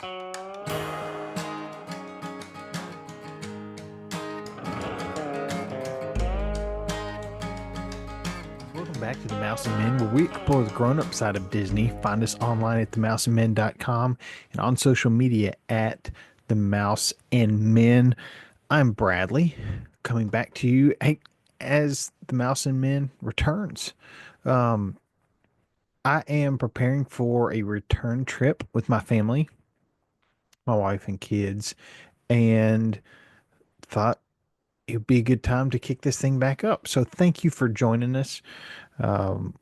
Welcome back to The Mouse and Men, where we explore the grown-up side of Disney. Find us online at themouseandmen.com and on social media at The Mouse and Men. I'm Bradley, coming back to you as The Mouse and Men returns. I am preparing for a return trip with my family, my wife and kids, and thought it would be a good time to kick this thing back up. So thank you for joining us. Um,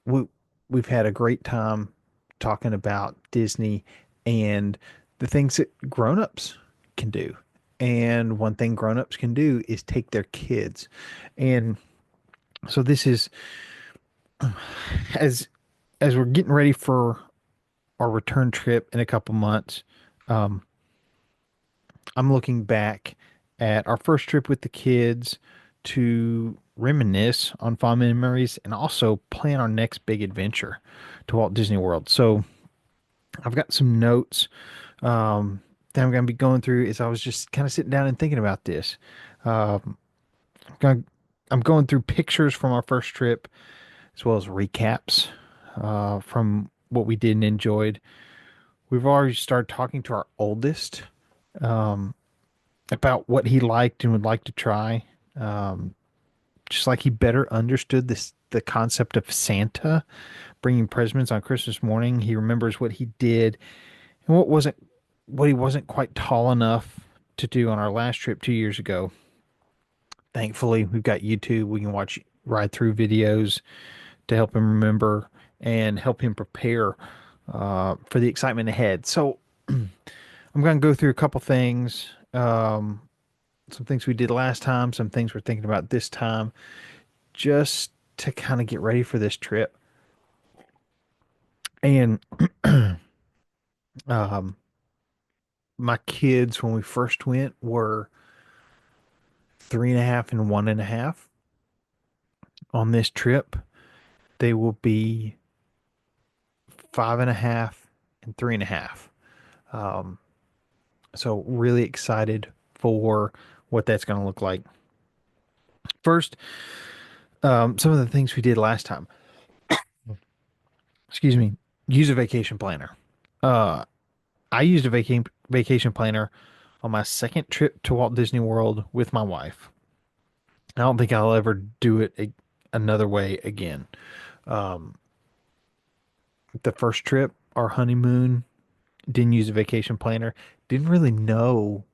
we we've had a great time talking about Disney and the things that grown-ups can do. And one thing grown-ups can do is take their kids. And so this is as as we're getting ready for our return trip in a couple months. um, I'm looking back at our first trip with the kids to reminisce on fond memories and also plan our next big adventure to Walt Disney World. So I've got some notes that I'm going to be going through as I was just kind of sitting down and thinking about this. Um, gonna, I'm going through pictures from our first trip as well as recaps from what we did and enjoyed. We've already started talking to our oldest um, about what he liked and would like to try. Um, just like he better understood the concept of Santa bringing presents on Christmas morning. He remembers what he did and what he wasn't quite tall enough to do on our last trip 2 years ago. Thankfully, we've got YouTube. We can watch ride through videos to help him remember and help him prepare for the excitement ahead. So I'm going to go through a couple things. Some things we did last time, some things we're thinking about this time, just to kind of get ready for this trip. And um, my kids, when we first went, were 3.5 and 1.5. On this trip, they will be 5.5 and 3.5. Um, so really excited for what that's going to look like. First, some of the things we did last time. Excuse me. Use a vacation planner. Uh, I used a vacation planner on my second trip to Walt Disney World with my wife. I don't think I'll ever do it another way again. Um, the first trip, our honeymoon, didn't use a vacation planner. Didn't really know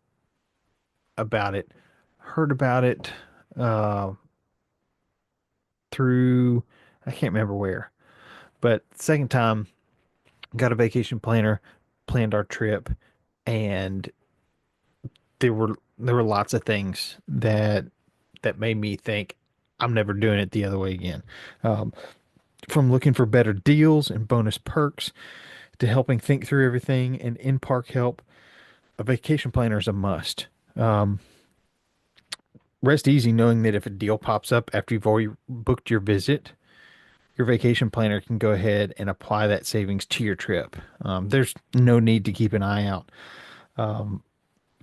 about it. Heard about it uh, through, I can't remember where. But second time, got a vacation planner, planned our trip, and there were lots of things that made me think I'm never doing it the other way again. Um, from looking for better deals and bonus perks to helping think through everything and in park help, a vacation planner is a must. Um, Rest easy knowing that if a deal pops up after you've already booked your visit, your vacation planner can go ahead and apply that savings to your trip. There's no need to keep an eye out.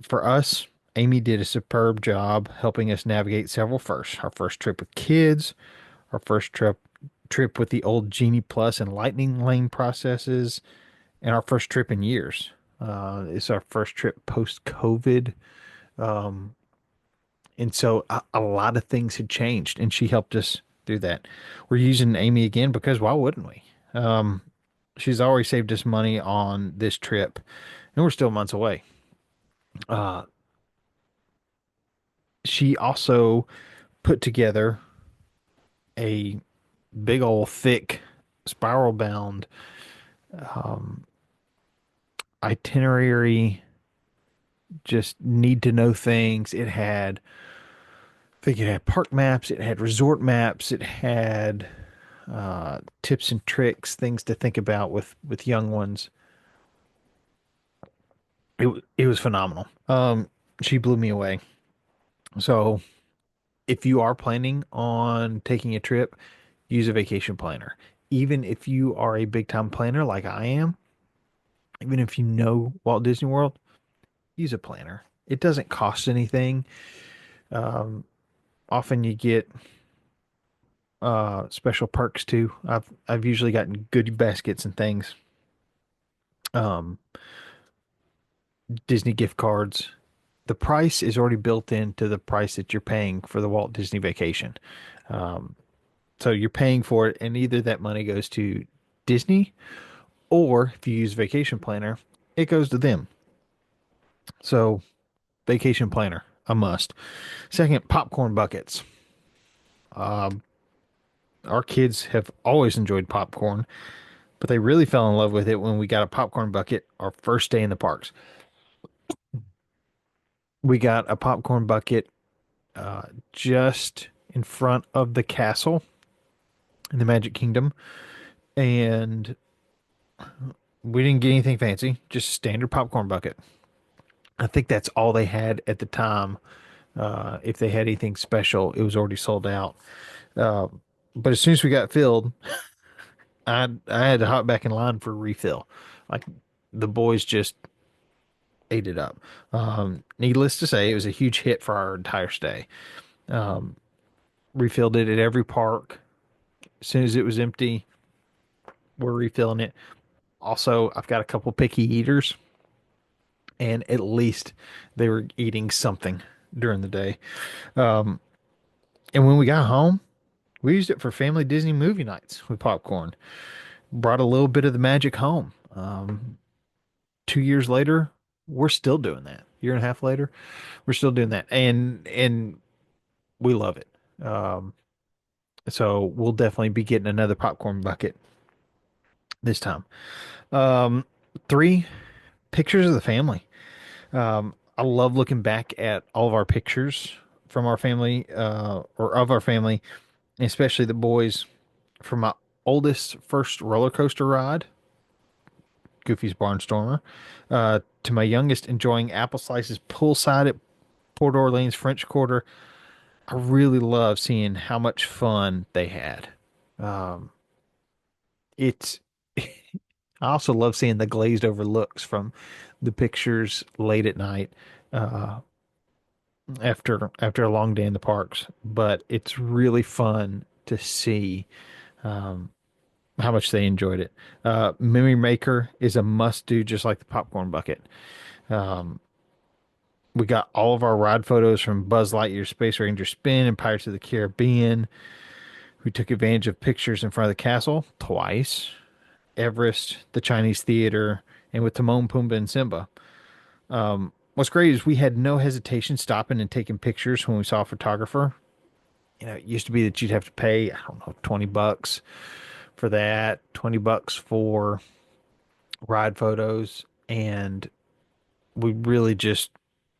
For us, Amy did a superb job helping us navigate several firsts. Our first trip with kids, our first trip with the old Genie Plus and Lightning Lane processes, and our first trip in years. It's our first trip post COVID. And so a lot of things had changed, and she helped us do that. We're using Amy again because why wouldn't we? She's already saved us money on this trip, and we're still months away. Uh, she also put together a big old thick spiral bound itinerary, just need to know things. I think it had park maps, it had resort maps, it had tips and tricks, things to think about with young ones. It was phenomenal. She blew me away. So if you are planning on taking a trip, use a vacation planner. Even if you are a big time planner like I am, Even if you know Walt Disney World, use a planner. It doesn't cost anything. Um, Often you get special perks too. I've usually gotten goodie baskets and things. Um, Disney gift cards. The price is already built into the price that you're paying for the Walt Disney vacation. Um, so you're paying for it, and either that money goes to Disney, or if you use Vacation Planner, it goes to them. So Vacation Planner, a must. Second, popcorn buckets. Um, our kids have always enjoyed popcorn, but they really fell in love with it when we got a popcorn bucket our first day in the parks. We got a popcorn bucket uh, just in front of the castle in the Magic Kingdom, and we didn't get anything fancy, just standard popcorn bucket. I think that's all they had at the time. If they had anything special, it was already sold out. Uh, but as soon as we got filled, I had to hop back in line for a refill. Like the boys just ate it up. Needless to say, it was a huge hit for our entire stay. Um, Refilled it at every park. As soon as it was empty, we're refilling it. Also, I've got a couple picky eaters, and at least they were eating something during the day. Um, and when we got home, we used it for family Disney movie nights with popcorn. Brought a little bit of the magic home. 2 years later, we're still doing that. Year and a half later, we're still doing that, and we love it. So we'll definitely be getting another popcorn bucket this time. Um, Three, pictures of the family. I love looking back at all of our pictures from our family, or of our family, especially the boys from my oldest first roller coaster ride, Goofy's Barnstormer, to my youngest enjoying apple slices poolside at Port Orleans French Quarter. I really love seeing how much fun they had. Um, it's I also love seeing the glazed over looks from the pictures late at night, uh, after a long day in the parks. But it's really fun to see um, how much they enjoyed it. Memory Maker is a must do, just like the popcorn bucket. Um, we got all of our ride photos from Buzz Lightyear Space Ranger Spin and Pirates of the Caribbean. We took advantage of pictures in front of the castle twice, Everest, the Chinese Theater, and with Timon, Pumbaa, and Simba. What's great is we had no hesitation stopping and taking pictures when we saw a photographer. It used to be that you'd have to pay, I don't know, $20 for that, $20 for ride photos, and we really just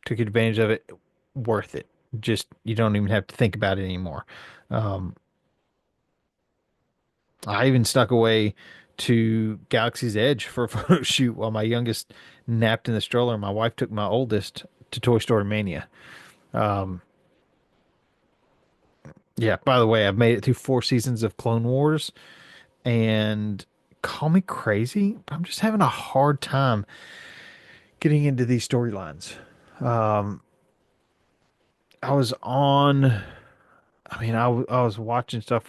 took advantage of it. Worth it. Just you don't even have to think about it anymore. Um, I even stuck away to Galaxy's Edge for a photo shoot while my youngest napped in the stroller. My wife took my oldest to Toy Story Mania. Um, yeah, by the way, I've made it through 4 seasons of Clone Wars, and call me crazy, but I'm just having a hard time getting into these storylines. Um, I was on, I was watching stuff,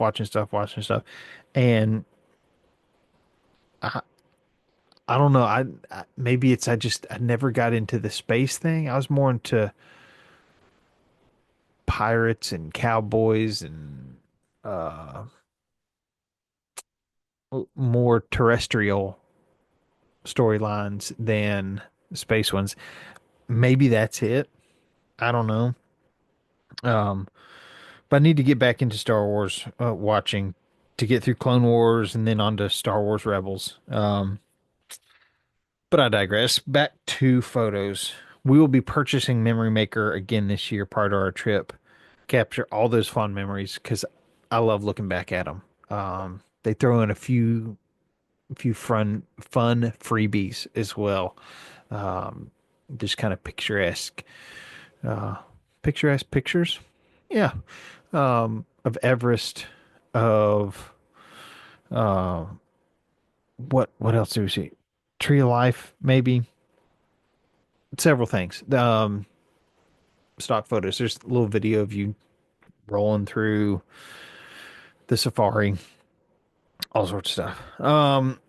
and I, I don't know. Maybe it's I never got into the space thing. I was more into pirates and cowboys and uh more terrestrial storylines than space ones. Maybe that's it. I don't know. Um, but I need to get back into Star Wars watching to get through Clone Wars and then on to Star Wars Rebels. But I digress. Back to photos. We will be purchasing Memory Maker again this year, part of our trip. Capture all those fond memories because I love looking back at them. They throw in a few fun freebies as well. Um, just kind of uh, picturesque pictures. Yeah. Of Everest, of uh, what else do we see? Tree of Life, maybe several things. Stock photos. There's a little video of you rolling through the safari, all sorts of stuff.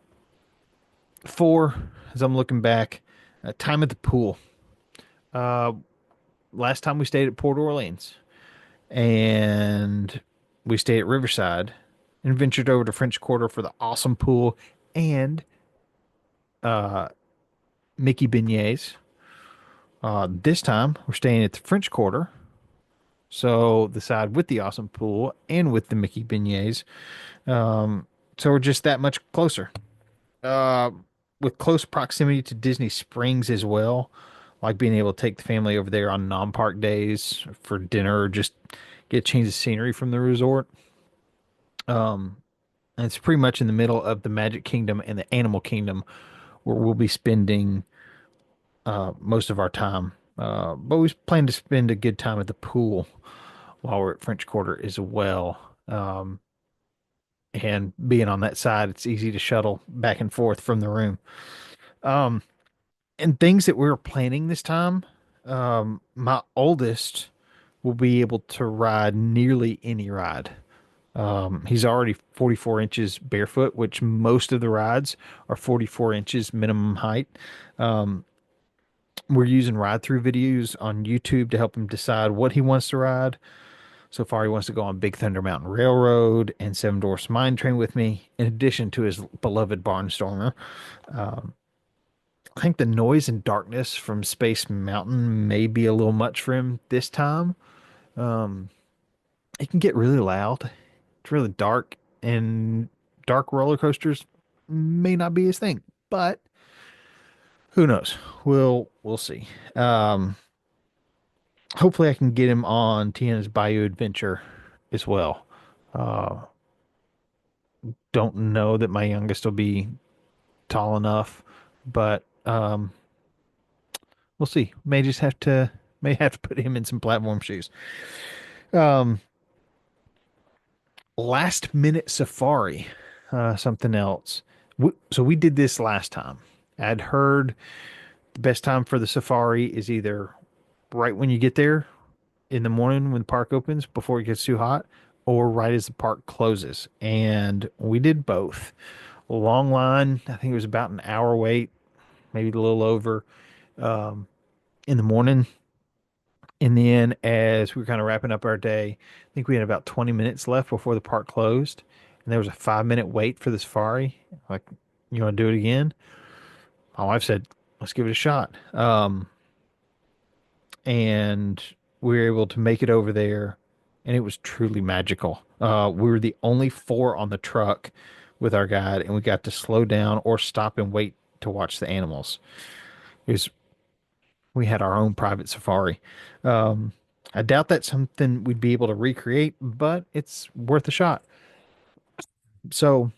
Four, as I'm looking back, time at the pool. Uh, Last time we stayed at Port Orleans, and we stayed at Riverside and ventured over to French Quarter for the awesome pool and Mickey beignets. This time we're staying at the French Quarter, so the side with the awesome pool and with the Mickey beignets. So we're just that much closer. Uh, with close proximity to Disney Springs as well, like being able to take the family over there on non-park days for dinner or just get a change of scenery from the resort. And it's pretty much in the middle of the Magic Kingdom and the Animal Kingdom where we'll be spending most of our time. But we plan to spend a good time at the pool while we're at French Quarter as well. And being on that side, it's easy to shuttle back and forth from the room. Um, and things that we were planning this time, my oldest will be able to ride nearly any ride. He's already 44 inches barefoot, which most of the rides are 44 inches minimum height. We're using ride through videos on YouTube to help him decide what he wants to ride. So far, he wants to go on Big Thunder Mountain Railroad and Seven Dwarfs Mine Train with me, in addition to his beloved Barnstormer. I think the noise and darkness from Space Mountain may be a little much for him this time. It can get really loud. It's really dark, and dark roller coasters may not be his thing, but who knows? We'll see. Hopefully I can get him on Tiana's Bayou Adventure as well. Uh, don't know that my youngest will be tall enough, but we'll see. May have to put him in some platform shoes. Um, Last minute safari, something else. So we did this last time. I'd heard the best time for the safari is either right when you get there in the morning when the park opens before it gets too hot, or right as the park closes. And we did both. A long line, I think it was about an hour wait, maybe a little over, in the morning. And then as we were kind of wrapping up our day, I think we had about 20 minutes left before the park closed. And there was a 5 minute wait for the safari. Like, you want to do it again? My wife said, let's give it a shot. And we were able to make it over there, and it was truly magical. We were the only four on the truck with our guide, and we got to slow down or stop and wait to watch the animals. It was We had our own private safari. Um, I doubt that's something we'd be able to recreate, but it's worth a shot. So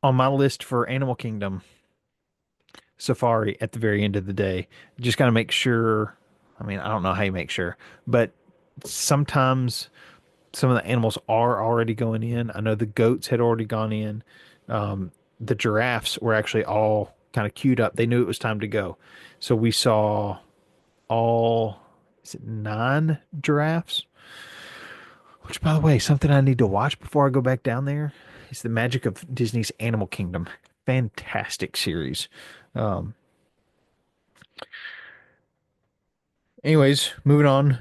on my list for Animal Kingdom Safari at the very end of the day, just gotta make sure. I mean, I don't know how you make sure, but sometimes some of the animals are already going in. I know the goats had already gone in. The giraffes were actually all kind of queued up. They knew it was time to go. So we saw all, is it nine giraffes? Which, by the way, something I need to watch before I go back down there is the magic of Disney's Animal Kingdom. Fantastic series. Um, Anyways, moving on.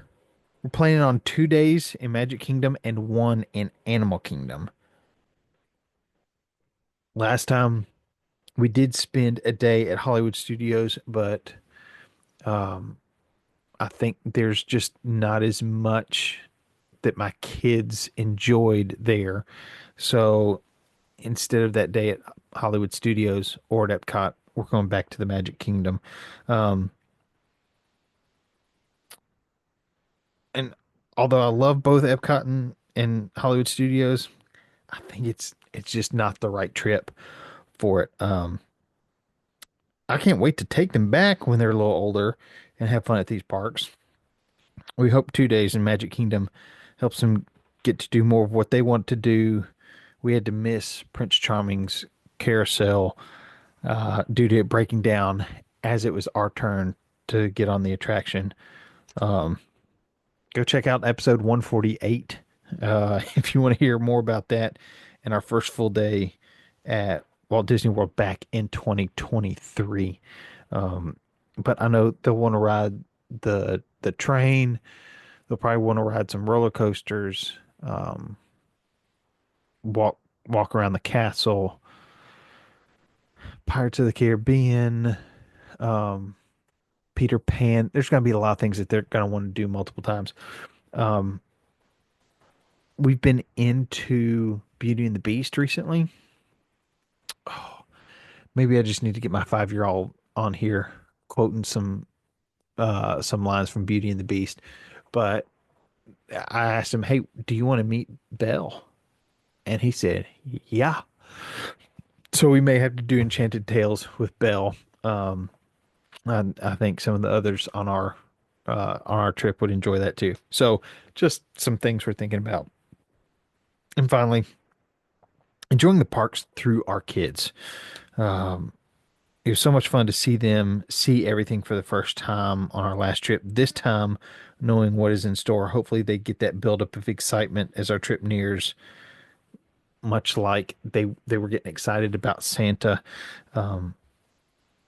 We're planning on 2 days in Magic Kingdom and one in Animal Kingdom. Last time we did spend a day at Hollywood Studios, but I think there's just not as much that my kids enjoyed there. So instead of that day at Hollywood Studios or at Epcot, we're going back to the Magic Kingdom. Um, and although I love both Epcot and Hollywood Studios, I think it's just not the right trip for it. I can't wait to take them back when they're a little older and have fun at these parks. We hope 2 days in Magic Kingdom helps them get to do more of what they want to do. We had to miss Prince Charming's carousel. due to it breaking down as it was our turn to get on the attraction. Um, Go check out episode 148 if you want to hear more about that and our first full day at Walt Disney World back in 2023. Um, but I know they'll want to ride the train. They'll probably want to ride some roller coasters, walk walk around the castle, Pirates of the Caribbean, um, Peter Pan. There's going to be a lot of things that they're going to want to do multiple times. Um, we've been into Beauty and the Beast recently. Oh, maybe I just need to get my 5-year old on here quoting some lines from Beauty and the Beast. But I asked him, "Hey, do you want to meet Belle?" And he said, "Yeah." So we may have to do Enchanted Tales with Belle. I think some of the others on our trip would enjoy that too. So just some things we're thinking about. And finally, enjoying the parks through our kids. Um, it was so much fun to see them see everything for the first time on our last trip. This time, knowing what is in store, hopefully they get that buildup of excitement as our trip nears, much like they were getting excited about Santa. Um,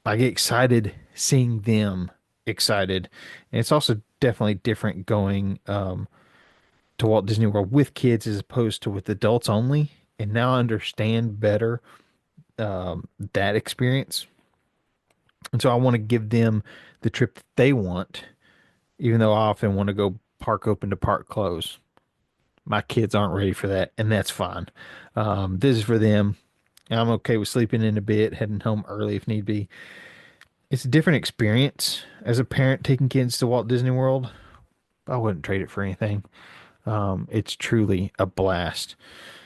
I get excited seeing them excited, and it's also definitely different going to Walt Disney World with kids as opposed to with adults only. And now I understand better that experience. And so I want to give them the trip that they want, even though I often want to go park open to park close. My kids aren't ready for that, and that's fine. This is for them. I'm okay with sleeping in a bit, heading home early if need be. It's a different experience as a parent taking kids to Walt Disney World. I wouldn't trade it for anything. It's truly a blast.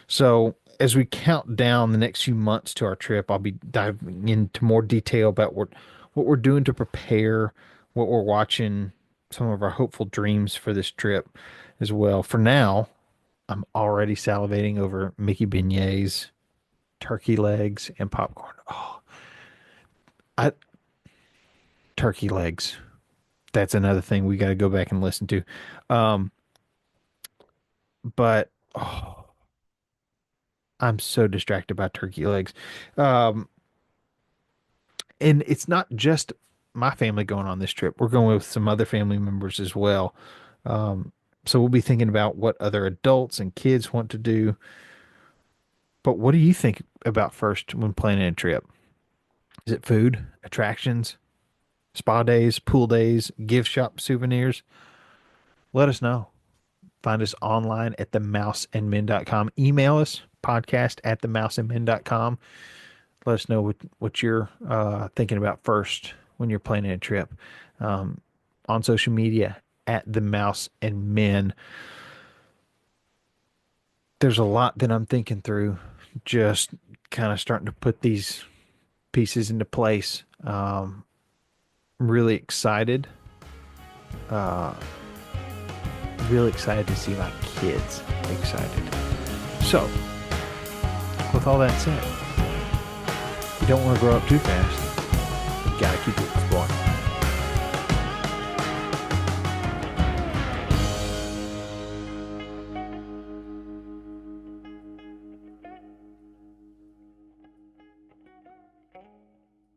So, as we count down the next few months to our trip, I'll be diving into more detail about what we're doing to prepare, what we're watching, some of our hopeful dreams for this trip as well. For now, I'm already salivating over Mickey beignets, turkey legs, and popcorn. Oh, I turkey legs. That's another thing we got to go back and listen to. Um, but oh, I'm so distracted by turkey legs. Um, and it's not just my family going on this trip. We're going with some other family members as well. Um, so we'll be thinking about what other adults and kids want to do. But what do you think about first when planning a trip? Is it food, attractions, spa days, pool days, gift shop souvenirs? Let us know. Find us online at themouseandmen.com. Email us, podcast at themouseandmen.com. Let us know what you're thinking about first when you're planning a trip. On social media at the Mouse and Men. There's a lot that I'm thinking through, just kind of starting to put these pieces into place. Really excited. Uh, really excited to see my kids excited. So, with all that said, you don't want to grow up too fast. You gotta keep it exploring.